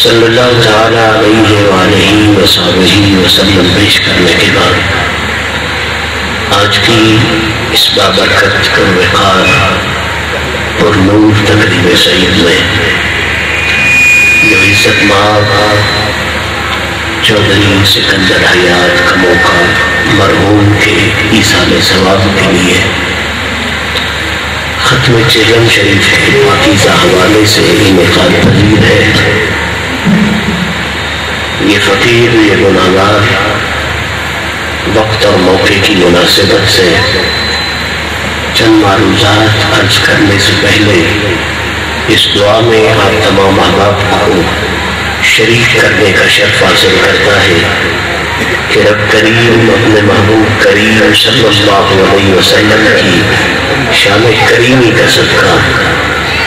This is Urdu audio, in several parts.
صلی اللہ تعالیٰ علیہ وآلہ وصحبہ وسلم پیش کرنے کے بعد آج کی اس بابرکت وقار اور نور تقریب سعید میں جو عزت مآب چودھری سکندر حیات کا موقع مرحوم کے ایصال ثواب کے لیے ختم چہلم شریف کے پاکیزہ حوالے سے انعقاد پذیر ہے۔ یہ فقیر، یہ گناہگار وقت اور موقع کی مناسبت سے چند معروضات عرض کرنے سے پہلے اس دعا میں آپ تمام احباب کو شریک کرنے کا شرف حاصل کرتا ہے کہ رب کریم اپنے محبوب کریم صلی اللہ علیہ وسلم کی شان کریمی کا صدقہ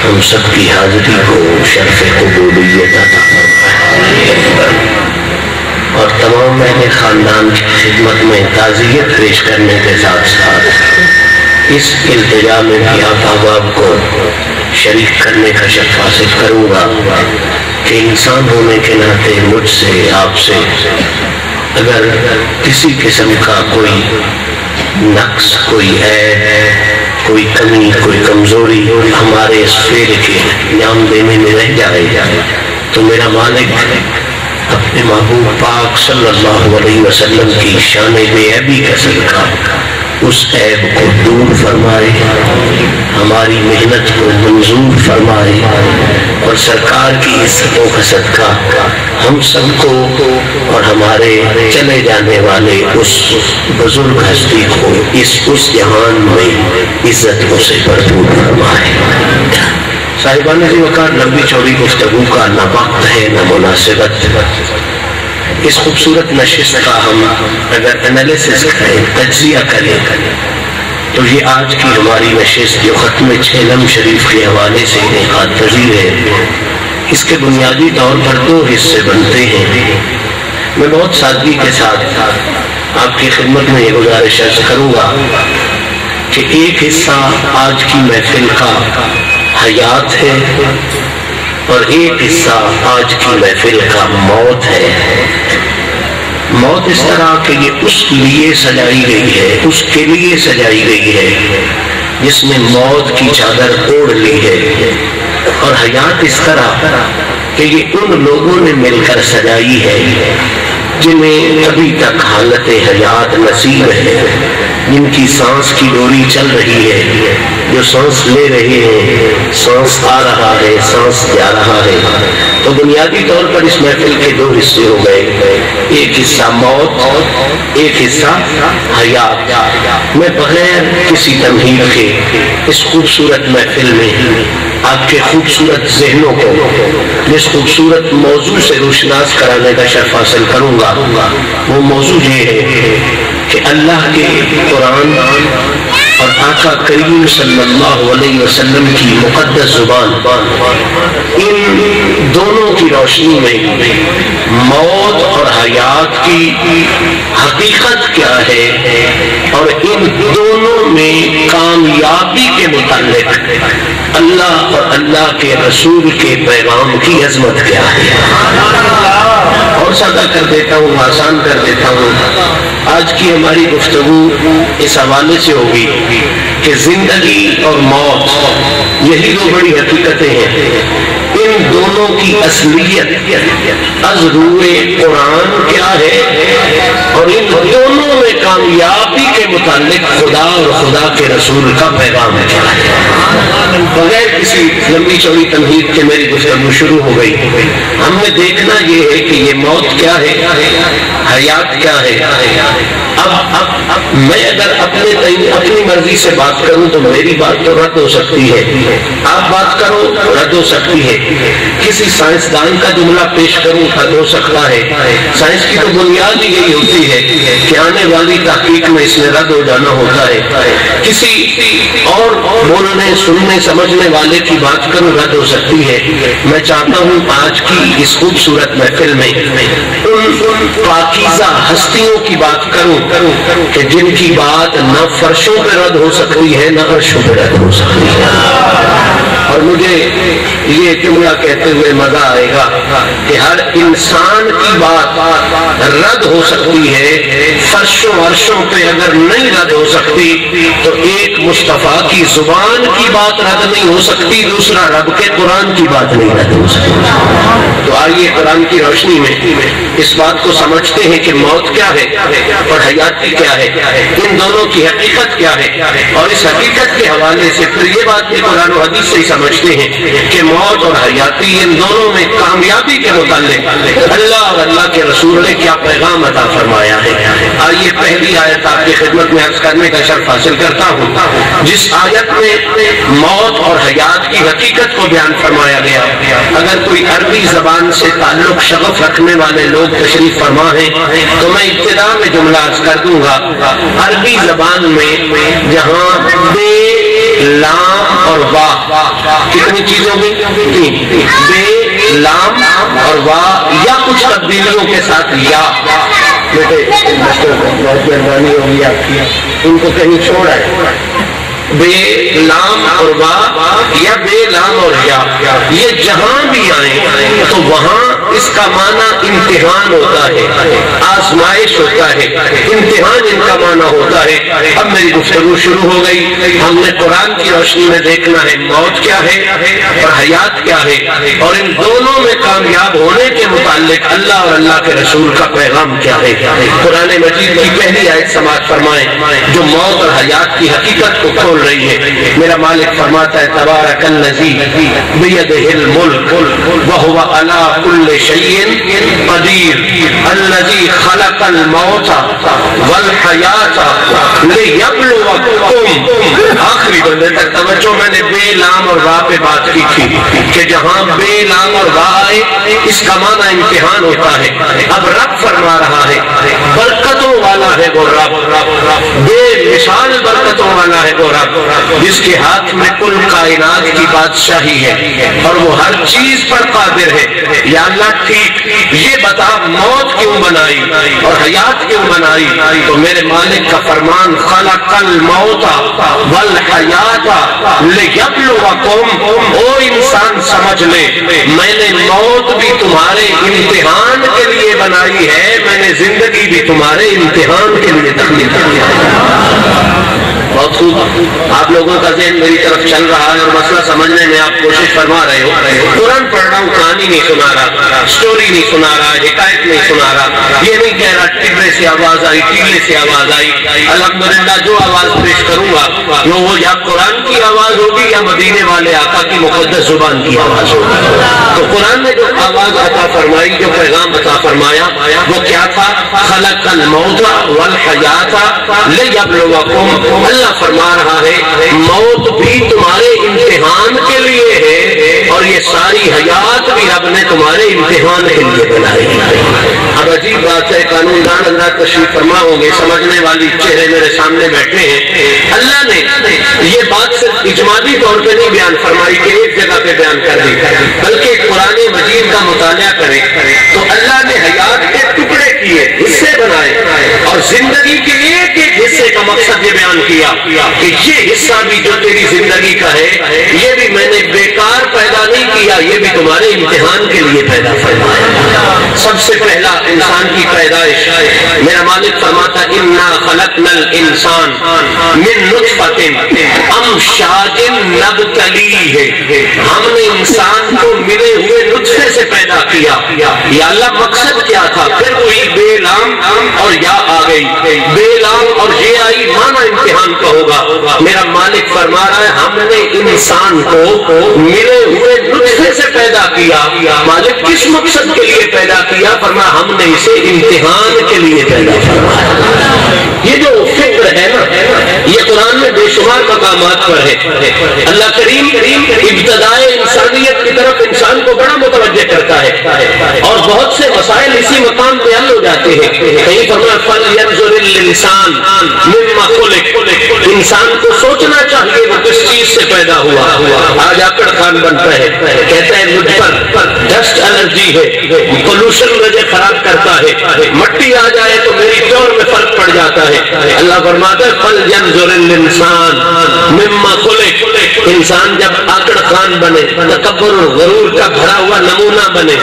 ہم سب کی حاضری کو شرف قبولیت عطا فرمائے اور تمام اہل خاندان کی خدمت میں تعزیت پیش کرنے کے ساتھ ساتھ اس التجا میں بھی آپ احباب کو شریک کرنے کا شرف حاصل کروں گا کہ انسان ہونے کے ناطے مجھ سے، آپ سے اگر کسی قسم کا کوئی نقص، کوئی عیب، کوئی کمی، کوئی کمزوری ہمارے اس فعل کے انجام دینے میں رہ جائے تو میرا مالک اپنے محبوب پاک صلی اللہ علیہ وسلم کی شان بے عیبی کا صدقہ اس عیب کو دور فرمائے، ہماری محنت کو منظور فرمائے اور سرکار کی عزتوں کا صدقہ ہم سب کو اور ہمارے چلے جانے والے اس بزرگ ہستی کو اس جہان میں عزتوں سے بھرپور فرمائے۔ صاحبان ذی وقار، لمبی چوڑی گفتگو کا نہ وقت ہے نہ مناسبت۔ اس خوبصورت نشست کا ہم اگر انالیسس کریں، تجزیہ کریں تو یہ آج کی ہماری نشست جو ختم چہلم شریف کے حوالے سے انعقاد پذیر ہے، اس کے بنیادی طور پر دو حصے بنتے ہیں۔ میں بہت سادگی کے ساتھ آپ کی خدمت میں یہ گزارش عرض کروں گا کہ ایک حصہ آج کی محفل کا حیات ہے اور ایک حصہ آج کی محفل کا موت ہے۔ موت اس طرح کہ یہ اس لیے سجائی گئی ہے، اس کے لیے سجائی گئی ہے جس نے موت کی چادر اوڑھ لی ہے، اور حیات اس طرح کہ یہ ان لوگوں نے مل کر سجائی ہے جنہیں ابھی تک حالت حیات نصیب ہے، جن کی سانس کی ڈوری چل رہی ہے، جو سانس لے رہے ہیں، سانس آ رہا ہے، سانس جا رہا ہے۔ تو بنیادی طور پر اس محفل کے دو حصے ہو گئے، ایک حصہ موت، ایک حصہ حیات۔ میں بغیر کسی تمہید کے اس خوبصورت محفل میں آپ کے خوبصورت ذہنوں کو جس خوبصورت موضوع سے روشناس کرانے کا شرف حاصل کروں گا، وہ موضوع یہ ہے کہ اللہ کے قرآن اور آقا کریم صلی اللہ علیہ وسلم کی مقدس زبان، ان دونوں کی روشنی میں موت اور حیات کی حقیقت کیا ہے اور ان دونوں میں کامیابی کے متعلق اللہ اور اللہ کے رسول کے پیغام کی عظمت کیا ہے۔ اور سادہ کر دیتا ہوں، آسان کر دیتا ہوں، آج کی ہماری گفتگو اس حوالے سے ہوگی کہ زندگی اور موت یہی دو بڑی حقیقتیں ہیں، ان دونوں کی اصلیت از روئے قرآن کیا ہے اور ان دونوں میں کامیابی کے متعلق خدا اور خدا کے رسول کا پیغام کیا ہے۔ بغیر کسی لمبی چوڑی تمہید کے میری گفتگو شروع ہو گئی۔ ہم نے دیکھنا یہ ہے کہ یہ موت کیا ہے، حیات کیا ہے۔ اب میں اگر اپنی مرضی سے بات کروں تو میری بات تو رد ہو سکتی ہے، آپ بات کرو رد ہو سکتی ہے، کسی سائنسدان کا جملہ پیش کروں رد ہو سکتا ہے۔ سائنس کی تو بنیاد ہی یہی ہوتی ہے کہ آنے والی تحقیق میں اس میں رد ہو جانا ہوتا ہے۔ کسی اور بولنے، سننے، سمجھنے والے کی بات کروں رد ہو سکتی ہے۔ میں چاہتا ہوں آج کی اس خوبصورت محفل میں ان پاکیزہ ہستیوں کی بات کروں کہ جن کی بات نہ فرشوں پہ رد ہو سکتی ہے نہ عرشوں پہ رد ہو سکتی ہے۔ اور مجھے یہ جملہ کہتے ہوئے مزہ آئے گا کہ ہر انسان کی بات رد ہو سکتی ہے، فرشوں عرشوں پہ اگر نہیں رد ہو سکتی تو ایک مصطفیٰ کی زبان کی بات رد نہیں ہو سکتی، دوسرا رب کے قرآن کی بات نہیں رد ہو سکتی۔ تو آئیے قرآن کی روشنی میں اس بات کو سمجھتے ہیں کہ موت کیا ہے اور حیاتی کیا ہے، ان دونوں کی حقیقت کیا ہے، اور اس حقیقت کے حوالے سے پھر یہ بات بھی قرآن و حدیث سے ہی سمجھتے ہیں کہ موت اور حیاتی ان دونوں میں کامیابی کے متعلق اللہ اور اللہ کے رسول نے کیا پیغام عطا فرمایا ہے۔ آئیے پہلی آیت آپ کی خدمت میں عرض کرنے کا شرف حاصل کرتا ہوں، جس آیت میں موت اور حیات کی حقیقت کو بیان فرمایا گیا۔ اگر کوئی عربی زبان سے تعلق شغف رکھنے والے لوگ تشریف فرما ہیں تو میں ابتدا میں جملہ عرض کر دوں گا۔ عربی زبان میں جہاں بے، لام اور وا، کتنی چیزوں میں؟ بے، لام اور وا، یا کچھ تبدیلیوں کے ساتھ یا۔ بیٹے بہت مہربانی ہوگی آپ کی، ان کو کہیں چھوڑ آئے۔ بے، لام اور وا یا بے، لام اور یا، یہ جہاں بھی آئیں تو وہاں اس کا معنی امتحان ہوتا ہے، آزمائش ہوتا ہے، امتحان ان کا معنی ہوتا ہے۔ اب میری گفتگو شروع ہو گئی، ہم نے قرآن کی روشنی میں دیکھنا ہے موت کیا ہے اور حیات کیا ہے، اور ان دونوں میں کامیاب ہونے کے متعلق اللہ اور اللہ کے رسول کا پیغام کیا ہے۔ قرآن مجید کی پہلی آیت سماعت فرمائیں جو موت اور حیات کی حقیقت کو کھول رہی ہے۔ میرا مالک فرماتا ہے تبارک الذی بیدہ الملک وہو علی کل شیء قدیر الذی خلق الموت والحیات لیبلوکم۔ آخری بندے تک توجہ، میں نے بے، لام اور وا پہ بات کی تھی کہ جہاں بے، لام اور وا آئے اس کا معنی امتحان ہوتا ہے۔ اب رب فرما رہا ہے برکتوں والا ہے وہ رب، بے مثال برکتوں والا ہے وہ رب جس کے ہاتھ میں کل کائنات کی بادشاہی ہے اور وہ ہر چیز پر قادر ہے۔ یا اللہ ٹھیک، یہ بتا موت کیوں بنائی اور حیات کیوں بنائی؟ تو میرے مالک کا فرمان خلق الموت والحیات لیبلوکم، او انسان سمجھ لے میں نے موت بھی تمہارے امتحان کے لیے بنائی ہے، میں نے زندگی بھی تمہارے امتحان کے لیے تخلیق کی ہے۔ بہت خوب، آپ لوگوں کا ذہن میری طرف چل رہا ہے اور مسئلہ سمجھنے میں آپ کوشش فرما رہے ہو۔ قرآن پڑھ رہا ہوں، کہانی نہیں سنا رہا، سٹوری نہیں سنا رہا، حکایت نہیں سنا رہا، یہ نہیں کہہ رہا ٹبے سے آواز آئی، ٹیلے سے آواز آئی۔ الحمدللہ جو آواز پیش کروں گا وہ یا قرآن کی آواز ہوگی یا مدینے والے آقا کی مقدس زبان کی آواز ہوگی۔ تو قرآن نے جو آواز عطا فرمائی، جو پیغام عطا فرمایا وہ کیا تھا؟ خلق الموت والحیات لیبلوکم۔ اللہ فرما رہا ہے موت بھی تمہارے امتحان کے لیے ہے اور یہ ساری حیات بھی رب نے تمہارے امتحان کے لیے بنائی ہے۔ اب عجیب بات ہے، قانون دان حضرات تشریف فرما ہوں گے، سمجھنے والی چہرے میرے سامنے بیٹھے ہیں۔ اللہ نے یہ بات صرف اجمالی طور پہ نہیں بیان فرمائی کہ ایک جگہ پہ بیان کر دی، بلکہ قرآن مجید کا مطالعہ کرے تو اللہ نے حیات کے ٹکڑے کیے، حصے بنائے اور زندگی کے ایک ایک حصے کا مقصد یہ بیان کیا کہ یہ حصہ بھی جو تیری زندگی کا ہے یہ بھی میں نے بیکار پیدا نہیں کیا، یہ بھی تمہارے امتحان کے لیے پیدا فرمایا۔ سب سے پہلا انسان کی پیدائش میرا مالک فرماتا انا خلقنا الانسان من نطفۃ امشاج نبتلیہ، ہم نے انسان کو ملے ہوئے نطفے سے پیدا کیا۔ یا اللہ مقصد کیا تھا؟ پھر وہی بے، لام اور یا آ گئی، بے، لام اور یہ آئی، معنی امتحان کا ہوگا۔ میرا مالک فرما رہا ہے ہم نے انسان کو ملے ہوئے نطفے سے پیدا کیا۔ مالک کس مقصد کے لیے پیدا کیا؟ فرمایا ہم نے اسے امتحان کے لیے پیدا فرمایا۔ یہ جو فکر ہے نا یہ قرآن میں بے شمار مقامات پر ہے۔ اللہ کریم ابتدائے انسانیت کی طرف انسان کو بڑا متوجہ کرتا ہے اور بہت سے مسائل اسی مقام پہ حل ہو جاتے ہیں۔ کہیں فرمایا فَلْيَنْظُرِ الْإِنسَانُ مِمَّا خُلِقَ، انسان کو سوچنا چاہیے وہ کس چیز سے پیدا ہوا۔ آج آکڑ خان بنتا ہے، کہتا ہے مجھ پر ڈسٹ الرجی ہے، پولوشن مجھے خراب کرتا ہے، مٹی آ جائے تو میری ٹور میں فرق پڑ جاتا ہے۔ اللہ فرماتا ہے فَلْيَنْظُرِ الْإِنسَانُ مِمَّا خُلِقَ، انسان جب آکڑ خان بنے، تکبر اور غرور کا بھرا ہوا نمونہ بنے،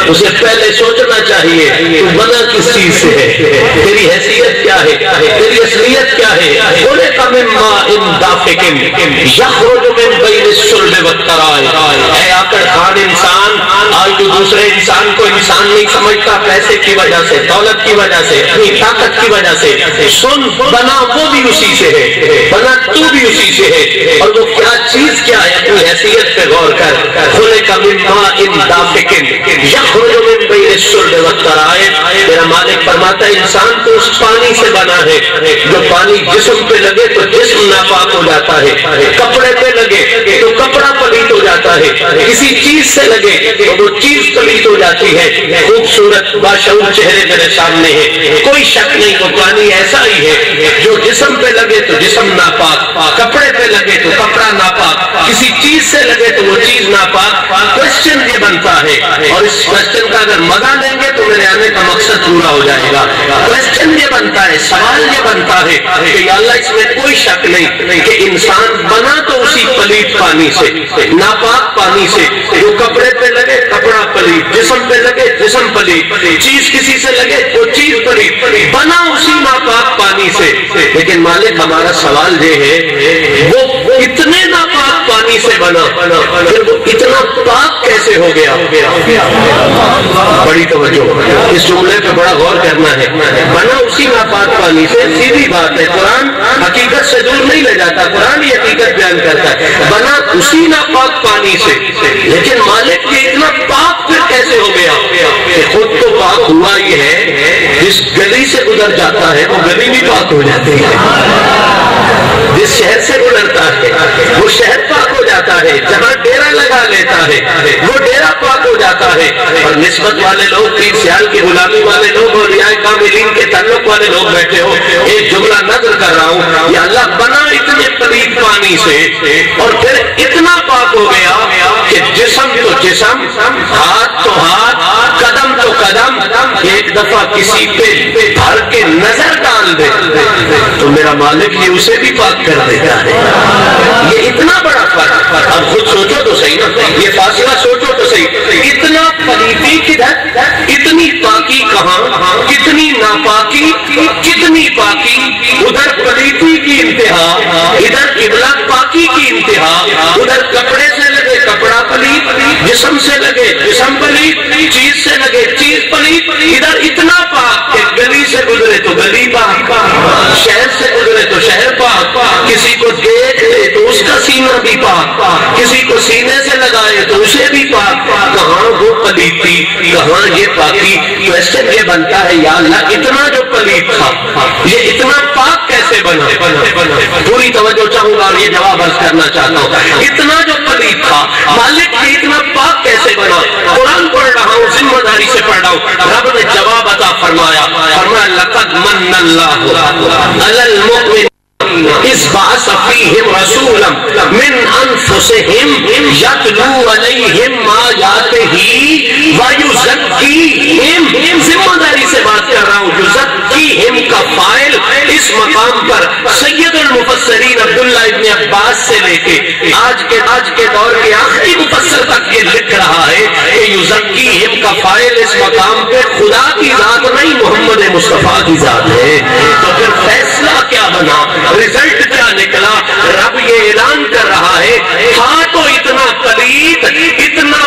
اسے پہلے سوچنا چاہیے تو بنا کس چیز سے ہے، تیری حیثیت کیا ہے، تیری اصلیت کیا ہے۔ خلق من ماء دافق یخرج من بین الصلب والترائب۔ اے آکڑ خان انسان، آج تو دوسرے انسان کو انسان نہیں سمجھتا، پیسے کی وجہ سے، دولت کی وجہ سے، اپنی طاقت کی وجہ سے۔ سن، بنا وہ بھی اسی سے ہے، بنا تو بھی اسی سے ہے، اور وہ کیا چیز کیا ہے، اپنی حیثیت پہ غور کر۔ خلق من ماء دافق یخرج من بین الصلب والترائب۔ میرا مالک فرماتا ہے انسان تو اس پانی سے بنا ہے، جو پانی جسم پہ لگے تو جسم ناپاک ہو جاتا ہے، کپڑے پہ لگے تو کپڑا پلیت ہو جاتا ہے، کسی چیز سے لگے تو وہ چیز پلیت ہو جاتی ہے۔ خوبصورت باشعور چہرے میرے سامنے ہے، کوئی شک نہیں وہ پانی ایسا ہی ہے جو جسم پہ لگے تو جسم ناپاک، کپڑے پہ لگے تو کپڑا ناپاک، کسی چیز سے لگے تو وہ چیز ناپاک۔ کوشچن یہ بنتا ہے، اور اس کوشچن کا اگر مزہ لیں گے تو میرے آنے کا مقصد پورا ہو جائے گا۔ کوشچن یہ بنتا ہے، سوال یہ بنتا ہے کہ یا اللہ اس میں کوئی شک نہیں کہ انسان بنا تو اسی پلیت پانی سے، ناپاک پانی سے، جو کپڑے پہ لگے کپڑا پلیت، جسم پہ لگے جسم پلیت، چیز کسی سے لگے وہ چیز پلیت، بنا اسی ناپاک پانی سے۔ لیکن مالک ہمارا سوال یہ ہے وہ اتنے ناپاک پانی سے بنا، پھر وہ اتنا پاک کیسے ہو گیا؟ بڑی توجہ، اس جملے پہ بڑا غور کرنا ہے۔ بنا اسی ناپاک پانی سے، سیدھی بات ہے، قرآن حقیقت سے دور نہیں لے جاتا، قرآن یہ حقیقت بیان کرتا ہے، بنا اسی ناپاک پانی سے، لیکن مالک یہ اتنا پاک پھر کیسے ہو گیا کہ خود تو پاک ہوا ہی ہے، جس گلی سے گزر جاتا ہے وہ گلی بھی پاک ہو جاتی ہے، جس شہر سے گزرتا ہے وہ شہر پاک ہو جاتا ہے، جہاں ڈیرا لگا لیتا ہے وہ ڈیرا پاک ہو جاتا ہے۔ اور نسبت والے لوگ، پیر سیال کی غلامی والے لوگ اور رعایا کاملین کے تعلق والے لوگ بیٹھے ہو، ایک جملہ نظر کر رہا ہوں، یا اللہ بنا اتنے پلیت پانی سے اور پھر اتنا پاک ہو گیا کہ جسم تو جسم، ہاتھ تو ہاتھ، قدم تو قدم، ایک دفعہ کسی پہ بھر کے نظر ڈال دے تو میرا مالک یہ اسے بھی پاک کر دیتا ہے۔ یہ اتنا بڑا فرق، اب خود سوچو تو صحیح نا، یہ فاصلہ سوچو تو صحیح، اتنا پلیتی کدھر، اتنی پاکی کہاں، کتنی ناپاکی، کتنی پاکی، ادھر پلیتی کی انتہا، ادھر قبلہ پاکی کی انتہا، ادھر کپڑے سے لگے کپڑا پلیت، جسم سے لگے جسم پلیت، چیز سے لگے چیز پلیت، ادھر اتنا پاک کہ گلی سے گزرے تو گلی پاک، شہر سے گزرے تو شہر پاک، کسی کو دیکھ لے تو اس کا سینہ بھی پاک، کسی کو سینے سے لگائے تو اسے بھی پاک۔ کہاں وہ پلیتی، کہاں یہ پاکی؟ کوشچن یہ بنتا ہے یا اللہ اتنا جو پلیت تھا یہ اتنا پاک کیسے بنا؟ پوری توجہ چاہوں گا اور یہ جواب عرض کرنا چاہتا ہوں، اتنا جو پلیت تھا مالک یہ اتنا پاک کیسے بنا؟ قرآن پڑھ رہا ہوں، ذمہ داری سے پڑھ رہا ہوں، رب نے جواب عطا فرمایا، لقد من اللہ علی المؤمنین اذ بعث فیہم رسولا من انفسہم یتلو علیہم آیاتہ ویزکیہم۔ ذمہ داری سے بات کر رہا ہوں، یزکیہم کا فاعل اس مقام پر سید المفسرین عبداللہ ابن عباس سے لے کے آج کے دور کے آخری مفسر تک یہ لکھ رہا ہے کہ یزکیہم کا فاعل اس مقام پہ خدا کی ذات نہیں، محمد مصطفیٰ کی ذات ہے۔ تو پھر فیصلہ کیا بنا، رزلٹ کیا نکلا؟ رب یہ اعلان کر رہا ہے تھا تو اتنا پلیت، اتنا